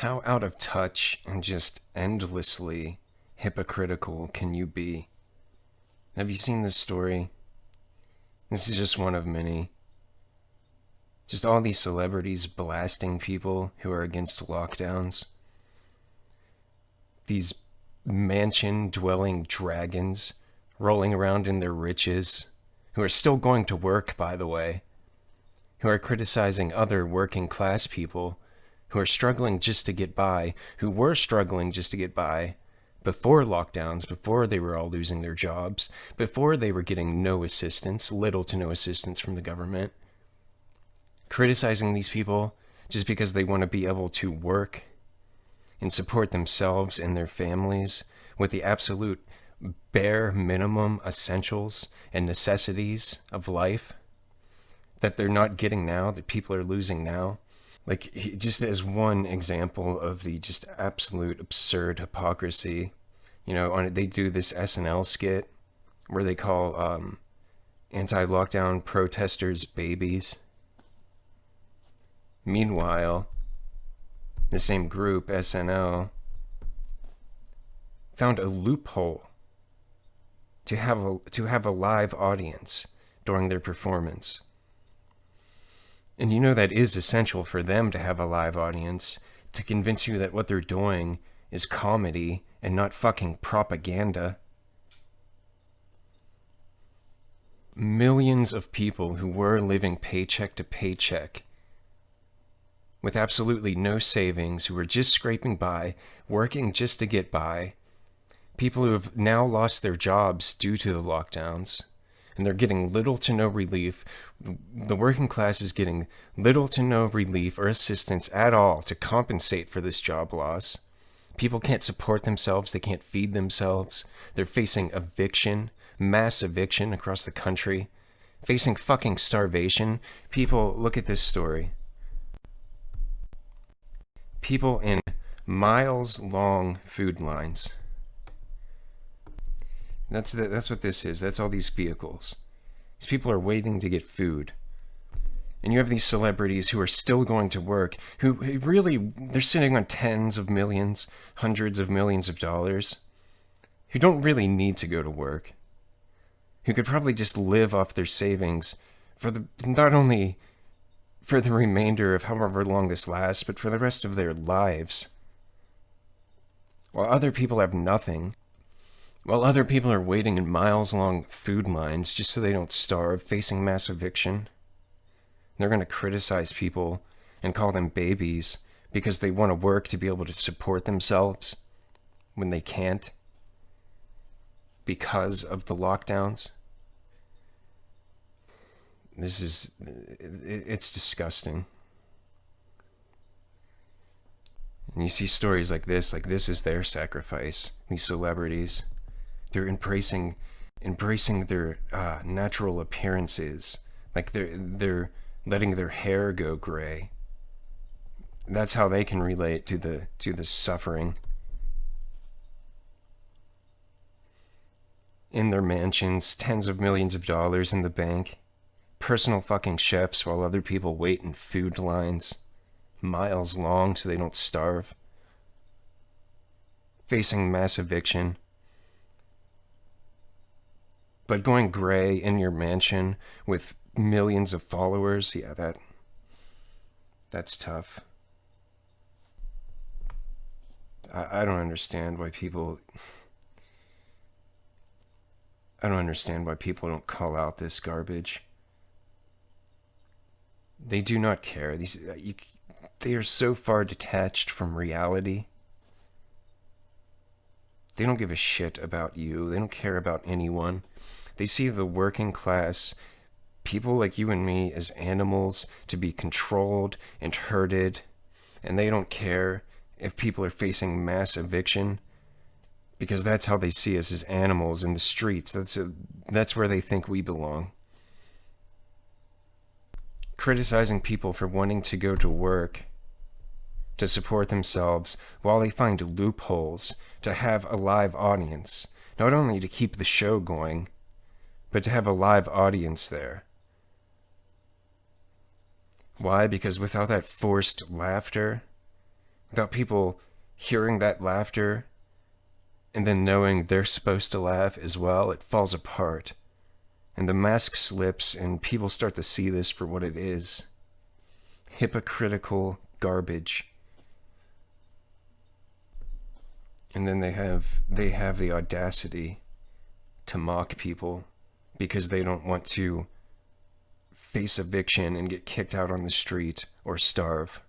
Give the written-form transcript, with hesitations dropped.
How out of touch and just endlessly hypocritical can you be? Have you seen this story? This is just one of many. Just all these celebrities blasting people who are against lockdowns. These mansion-dwelling dragons rolling around in their riches, who are still going to work, by the way, who are criticizing other working class people who are struggling just to get by, who were struggling just to get by before lockdowns, before they were all losing their jobs, before they were getting no assistance, little to no assistance from the government. Criticizing these people just because they want to be able to work and support themselves and their families with the absolute bare minimum essentials and necessities of life that they're not getting now, that people are losing now. Like, just as one example of the just absolute absurd hypocrisy, you know, they do this SNL skit where they call anti-lockdown protesters babies. Meanwhile, the same group, SNL, found a loophole to have a live audience during their performance. And you know that is essential for them to have a live audience, to convince you that what they're doing is comedy and not fucking propaganda. Millions of people who were living paycheck to paycheck with absolutely no savings, who were just scraping by, working just to get by, people who have now lost their jobs due to the lockdowns, and they're getting little to no relief. The working class is getting little to no relief or assistance at all to compensate for this job loss. People can't support themselves. They can't feed themselves. They're facing eviction, mass eviction across the country, facing fucking starvation. People, look at this story. People in miles-long food lines. That's what this is. That's all these vehicles. These people are waiting to get food. And you have these celebrities who are still going to work, who really, they're sitting on tens of millions, hundreds of millions of dollars, who don't really need to go to work, who could probably just live off their savings for not only for the remainder of however long this lasts, but for the rest of their lives. While other people have nothing. While other people are waiting in miles-long food lines just so they don't starve, facing mass eviction. They're going to criticize people and call them babies because they want to work to be able to support themselves when they can't because of the lockdowns. It's disgusting. And you see stories like this is their sacrifice, these celebrities. They're embracing their natural appearances, like they're letting their hair go gray. That's how they can relate to the suffering. In their mansions, tens of millions of dollars in the bank, personal fucking chefs while other people wait in food lines, miles long so they don't starve, facing mass eviction. But going gray in your mansion with millions of followers, yeah, that's tough. I don't understand why people... I don't understand why people don't call out this garbage. They do not care. They are so far detached from reality. They don't give a shit about you. They don't care about anyone. They see the working class, people like you and me, as animals to be controlled and herded, and they don't care if people are facing mass eviction, because that's how they see us, as animals in the streets. That's where they think we belong. Criticizing people for wanting to go to work to support themselves while they find loopholes to have a live audience, not only to keep the show going, but to have a live audience there. Why? Because without that forced laughter, without people hearing that laughter and then knowing they're supposed to laugh as well, it falls apart. And the mask slips and people start to see this for what it is. Hypocritical garbage. And then they have the audacity to mock people because they don't want to face eviction and get kicked out on the street or starve.